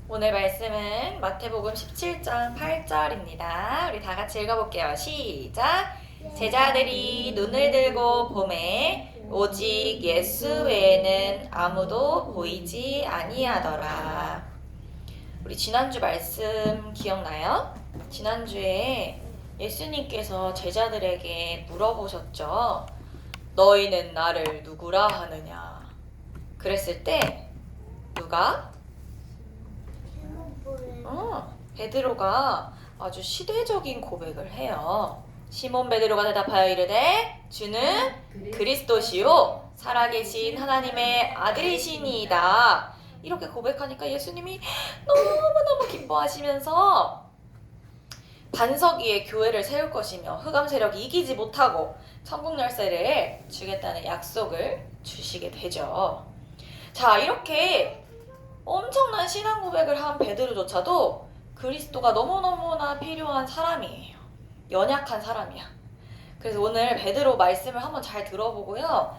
오늘 말씀은 마태복음 17장 8절입니다. 우리 다 같이 읽어볼게요. 시작! 제자들이 눈을 들고 보매 오직 예수 외에는 아무도 보이지 아니하더라. 우리 지난주 말씀 기억나요? 지난주에 예수님께서 제자들에게 물어보셨죠. 너희는 나를 누구라 하느냐? 그랬을 때 누가? 베드로가 아주 시대적인 고백을 해요. 시몬 베드로가 대답하여 이르되 주는 그리스도시요 살아계신 하나님의 아들이시니이다. 이렇게 고백하니까 예수님이 너무너무 기뻐하시면서 반석 위에 교회를 세울 것이며 흑암 세력이 이기지 못하고 천국 열쇠를 주겠다는 약속을 주시게 되죠. 자, 이렇게 엄청난 신앙 고백을 한 베드로조차도 그리스도가 너무너무나 필요한 사람이에요. 연약한 사람이야. 그래서 오늘 베드로 말씀을 한번 잘 들어보고요.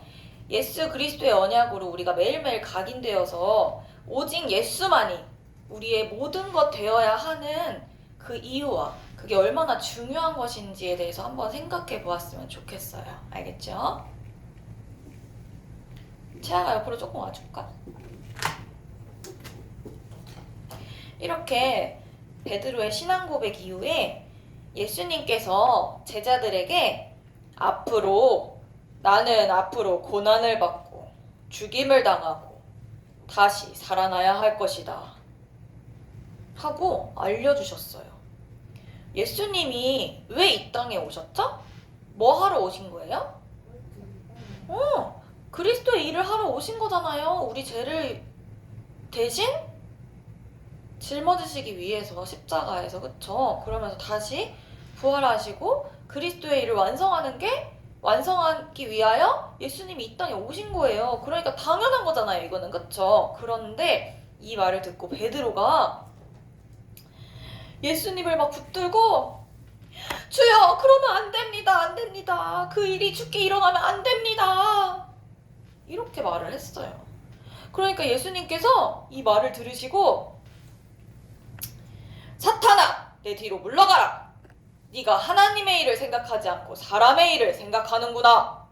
예수 그리스도의 언약으로 우리가 매일매일 각인되어서 오직 예수만이 우리의 모든 것 되어야 하는 그 이유와 그게 얼마나 중요한 것인지에 대해서 한번 생각해 보았으면 좋겠어요. 알겠죠? 채아가 옆으로 조금 와줄까? 이렇게 베드로의 신앙 고백 이후에 예수님께서 제자들에게 나는 앞으로 고난을 받고 죽임을 당하고 다시 살아나야 할 것이다 하고 알려주셨어요. 예수님이 왜 이 땅에 오셨죠? 뭐 하러 오신 거예요? 그리스도의 일을 하러 오신 거잖아요. 우리 죄를 대신 짊어지시기 위해서 십자가에서, 그쵸? 그러면서 다시 부활하시고 그리스도의 일을 완성하기 위하여 예수님이 이 땅에 오신 거예요. 그러니까 당연한 거잖아요, 이거는. 그쵸? 그런데 이 말을 듣고 베드로가 예수님을 막 붙들고 주여, 그러면 안 됩니다, 안 됩니다. 그 일이 죽게 일어나면 안 됩니다. 이렇게 말을 했어요. 그러니까 예수님께서 이 말을 들으시고 사탄아, 내 뒤로 물러가라. 네가 하나님의 일을 생각하지 않고 사람의 일을 생각하는구나.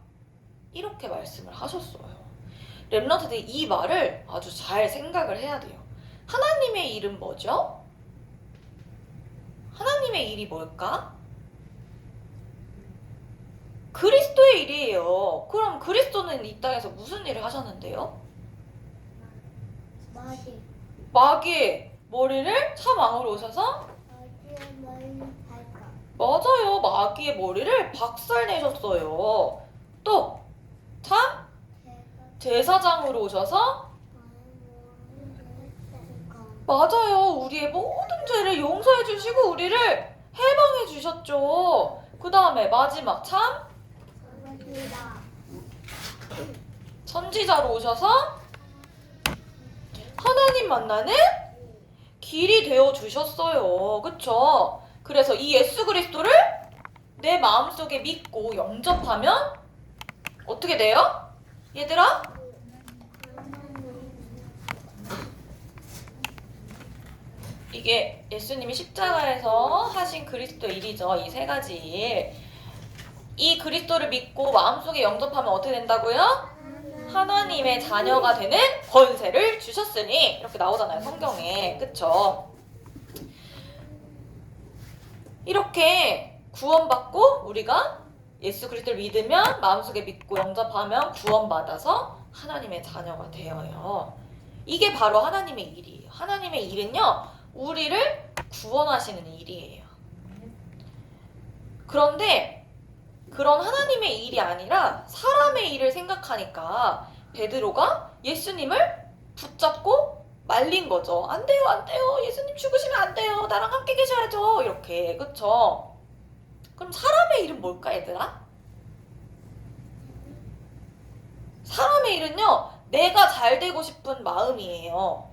이렇게 말씀을 하셨어요. 렘넌트들이 이 말을 아주 잘 생각을 해야 돼요. 하나님의 일은 뭐죠? 하나님의 일이 뭘까? 그리스도의 일이에요. 그럼 그리스도는 이 땅에서 무슨 일을 하셨는데요? 마귀의 머리를 참왕으로 오셔서 맞아요. 마귀의 머리를 박살내셨어요. 또 참 제사장으로 오셔서 맞아요. 우리의 모든 죄를 용서해 주시고 우리를 해방해 주셨죠. 그 다음에 마지막 참 선지자로 오셔서 하나님 만나는 길이 되어 주셨어요. 그쵸? 그래서 이 예수 그리스도를 내 마음속에 믿고 영접하면 어떻게 돼요? 얘들아? 이게 예수님이 십자가에서 하신 그리스도의 일이죠. 이 세 가지 일. 이 그리스도를 믿고 마음속에 영접하면 어떻게 된다고요? 하나님의 자녀가 되는 권세를 주셨으니 이렇게 나오잖아요, 성경에. 그쵸? 이렇게 구원받고 우리가 예수 그리스도를 믿으면 마음속에 믿고 영접하면 구원받아서 하나님의 자녀가 되어요. 이게 바로 하나님의 일이에요. 하나님의 일은요, 우리를 구원하시는 일이에요. 그런데 그런 하나님의 일이 아니라 사람의 일을 생각하니까 베드로가 예수님을 붙잡고 말린 거죠. 안 돼요, 안 돼요. 예수님 죽으시면 안 돼요. 나랑 함께 계셔야죠. 이렇게. 그쵸? 그럼 사람의 일은 뭘까, 얘들아? 사람의 일은요, 내가 잘 되고 싶은 마음이에요.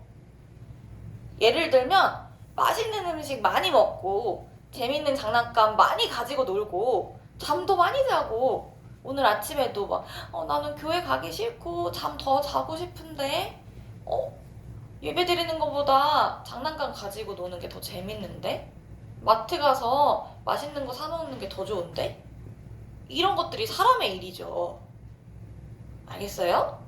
예를 들면 맛있는 음식 많이 먹고 재밌는 장난감 많이 가지고 놀고 잠도 많이 자고 오늘 아침에도 막 나는 교회 가기 싫고 잠 더 자고 싶은데 예배 드리는 것보다 장난감 가지고 노는 게 더 재밌는데? 마트 가서 맛있는 거 사 먹는 게 더 좋은데? 이런 것들이 사람의 일이죠. 알겠어요?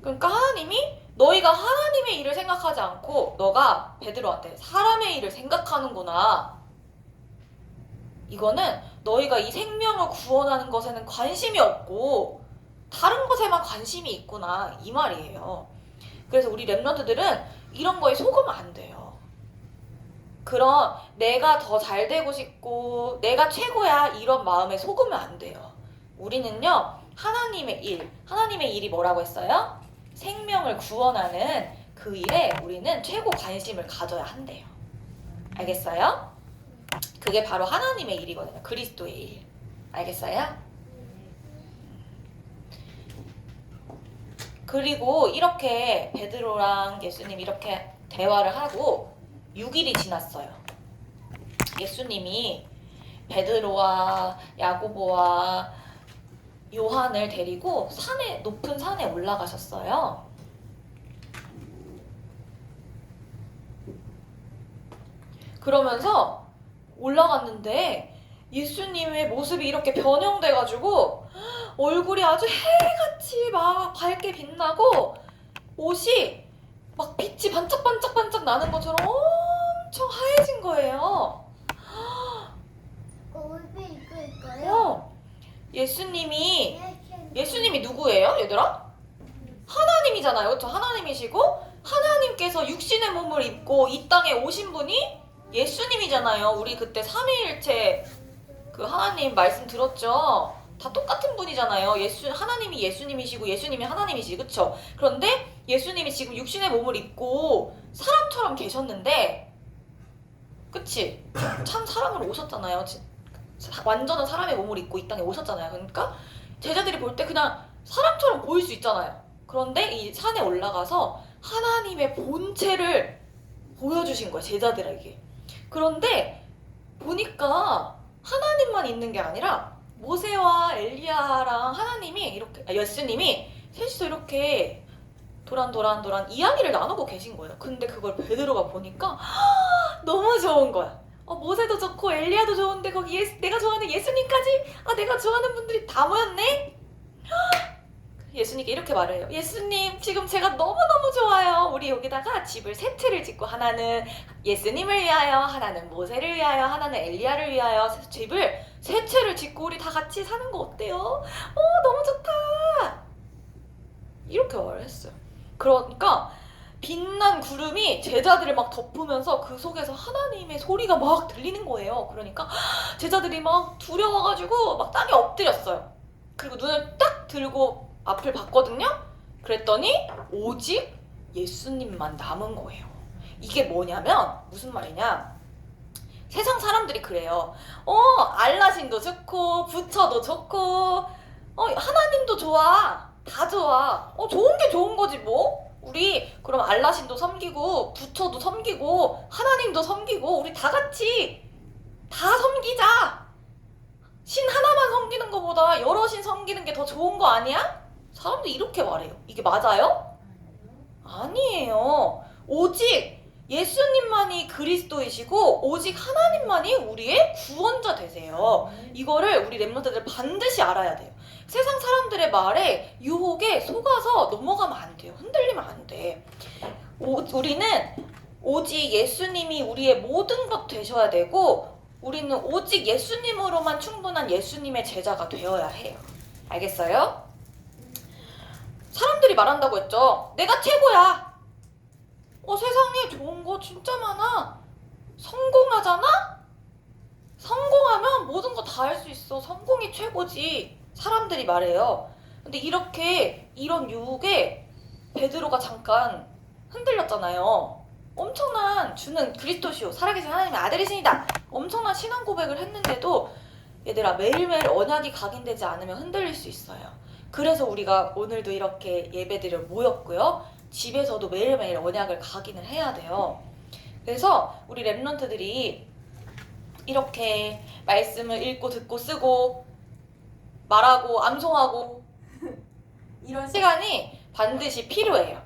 그러니까 하나님이 너희가 하나님의 일을 생각하지 않고 너가 베드로한테 사람의 일을 생각하는구나. 이거는 너희가 이 생명을 구원하는 것에는 관심이 없고 다른 것에만 관심이 있구나 이 말이에요. 그래서 우리 렘넌트들은 이런 거에 속으면 안 돼요. 그런 내가 더 잘 되고 싶고 내가 최고야 이런 마음에 속으면 안 돼요. 우리는요 하나님의 일이 뭐라고 했어요? 생명을 구원하는 그 일에 우리는 최고 관심을 가져야 한대요. 알겠어요? 그게 바로 하나님의 일이거든요. 그리스도의 일. 알겠어요? 그리고 이렇게 베드로랑 예수님 이렇게 대화를 하고 6일이 지났어요. 예수님이 베드로와 야고보와 요한을 데리고 높은 산에 올라가셨어요. 그러면서 올라갔는데 예수님의 모습이 이렇게 변형돼가지고 얼굴이 아주 해같이 막 밝게 빛나고 옷이 막 빛이 반짝반짝반짝 나는 것처럼 엄청 하얘진 거예요. 옷이 입고 있어요? 예수님이 누구예요, 얘들아? 하나님이잖아요, 그렇죠? 하나님이시고 하나님께서 육신의 몸을 입고 이 땅에 오신 분이 예수님이잖아요. 우리 그때 삼위일체 그 하나님 말씀 들었죠? 다 똑같은 분이잖아요. 하나님이 예수님이시고 예수님이 하나님이시, 그쵸? 그런데 예수님이 지금 육신의 몸을 입고 사람처럼 계셨는데, 그치? 참 사람으로 오셨잖아요. 완전한 사람의 몸을 입고 이 땅에 오셨잖아요. 그러니까 제자들이 볼 때 그냥 사람처럼 보일 수 있잖아요. 그런데 이 산에 올라가서 하나님의 본체를 보여주신 거예요, 제자들에게. 그런데 보니까 하나님만 있는 게 아니라 모세와 엘리야랑 예수님이 셋이서 이렇게 도란 이야기를 나누고 계신 거예요. 근데 그걸 베드로가 보니까 너무 좋은 거야. 모세도 좋고 엘리야도 좋은데 거기 내가 좋아하는 예수님까지, 내가 좋아하는 분들이 다 모였네? 예수님께 이렇게 말해요. 예수님, 지금 제가 너무너무 좋아요. 우리 여기다가 집을 세 채를 짓고 하나는 예수님을 위하여, 하나는 모세를 위하여, 하나는 엘리야를 위하여 집을 세 채를 짓고 우리 다 같이 사는 거 어때요? 너무 좋다. 이렇게 말을 했어요. 그러니까 빛난 구름이 제자들을 막 덮으면서 그 속에서 하나님의 소리가 막 들리는 거예요. 그러니까 제자들이 막 두려워가지고 막 땅에 엎드렸어요. 그리고 눈을 딱 들고 앞을 봤거든요. 그랬더니 오직 예수님만 남은 거예요. 이게 뭐냐면 무슨 말이냐, 세상 사람들이 그래요. 알라신도 좋고 부처도 좋고 하나님도 좋아, 다 좋아. 좋은 게 좋은 거지 뭐. 우리 그럼 알라신도 섬기고 부처도 섬기고 하나님도 섬기고 우리 다 같이 다 섬기자. 신 하나만 섬기는 것보다 여러 신 섬기는 게 더 좋은 거 아니야? 사람들이 이렇게 말해요. 이게 맞아요? 아니에요. 오직 예수님만이 그리스도이시고 오직 하나님만이 우리의 구원자 되세요. 이거를 우리 렘넌트들 반드시 알아야 돼요. 세상 사람들의 말에 유혹에 속아서 넘어가면 안 돼요. 흔들리면 안 돼. 우리는 오직 예수님이 우리의 모든 것 되셔야 되고 우리는 오직 예수님으로만 충분한 예수님의 제자가 되어야 해요. 알겠어요? 사람들이 말한다고 했죠. 내가 최고야. 세상에 좋은 거 진짜 많아. 성공하잖아? 성공하면 모든 거 다 할 수 있어. 성공이 최고지. 사람들이 말해요. 근데 이런 유혹에 베드로가 잠깐 흔들렸잖아요. 엄청난 주는 그리스도시요, 살아계신 하나님의 아들이시니다. 엄청난 신앙 고백을 했는데도 얘들아, 매일매일 언약이 각인되지 않으면 흔들릴 수 있어요. 그래서 우리가 오늘도 이렇게 예배드려 모였고요. 집에서도 매일매일 언약을 각인을 해야 돼요. 그래서 우리 렘넌트들이 이렇게 말씀을 읽고 듣고 쓰고 말하고 암송하고 이런 시간이 반드시 필요해요.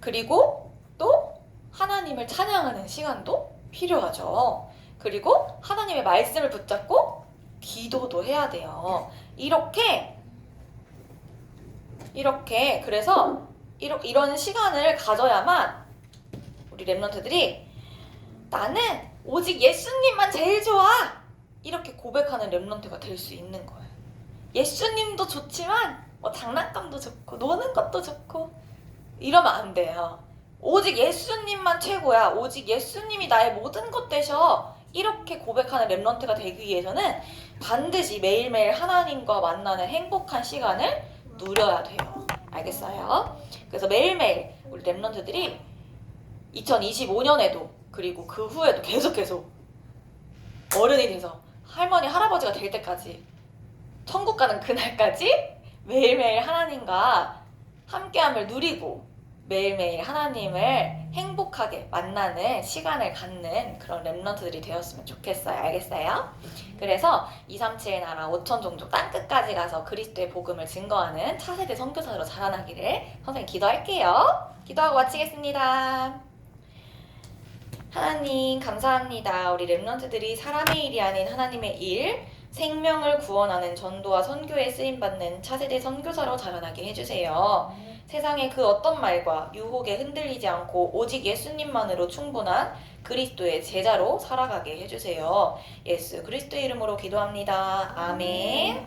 그리고 또 하나님을 찬양하는 시간도 필요하죠. 그리고 하나님의 말씀을 붙잡고 기도도 해야 돼요. 이렇게 그래서 이런 시간을 가져야만 우리 랩런트들이 나는 오직 예수님만 제일 좋아! 이렇게 고백하는 랩런트가 될 수 있는 거예요. 예수님도 좋지만 뭐 장난감도 좋고 노는 것도 좋고 이러면 안 돼요. 오직 예수님만 최고야. 오직 예수님이 나의 모든 것 되셔. 이렇게 고백하는 랩런트가 되기 위해서는 반드시 매일매일 하나님과 만나는 행복한 시간을 누려야 돼요. 알겠어요? 그래서 매일매일 우리 랩런트들이 2025년에도 그리고 그 후에도 계속 어른이 돼서 할머니, 할아버지가 될 때까지 천국 가는 그날까지 매일매일 하나님과 함께함을 누리고 매일매일 하나님을 행복하게 만나는 시간을 갖는 그런 랩런트들이 되었으면 좋겠어요. 알겠어요? 그래서 237 나라 5천 종족 땅끝까지 가서 그리스도의 복음을 증거하는 차세대 선교사로 자라나기를 선생님 기도할게요. 기도하고 마치겠습니다. 하나님 감사합니다. 우리 랩런트들이 사람의 일이 아닌 하나님의 일, 생명을 구원하는 전도와 선교에 쓰임받는 차세대 선교사로 자라나게 해주세요. 세상의 그 어떤 말과 유혹에 흔들리지 않고 오직 예수님만으로 충분한 그리스도의 제자로 살아가게 해주세요. 예수 그리스도의 이름으로 기도합니다. 아멘.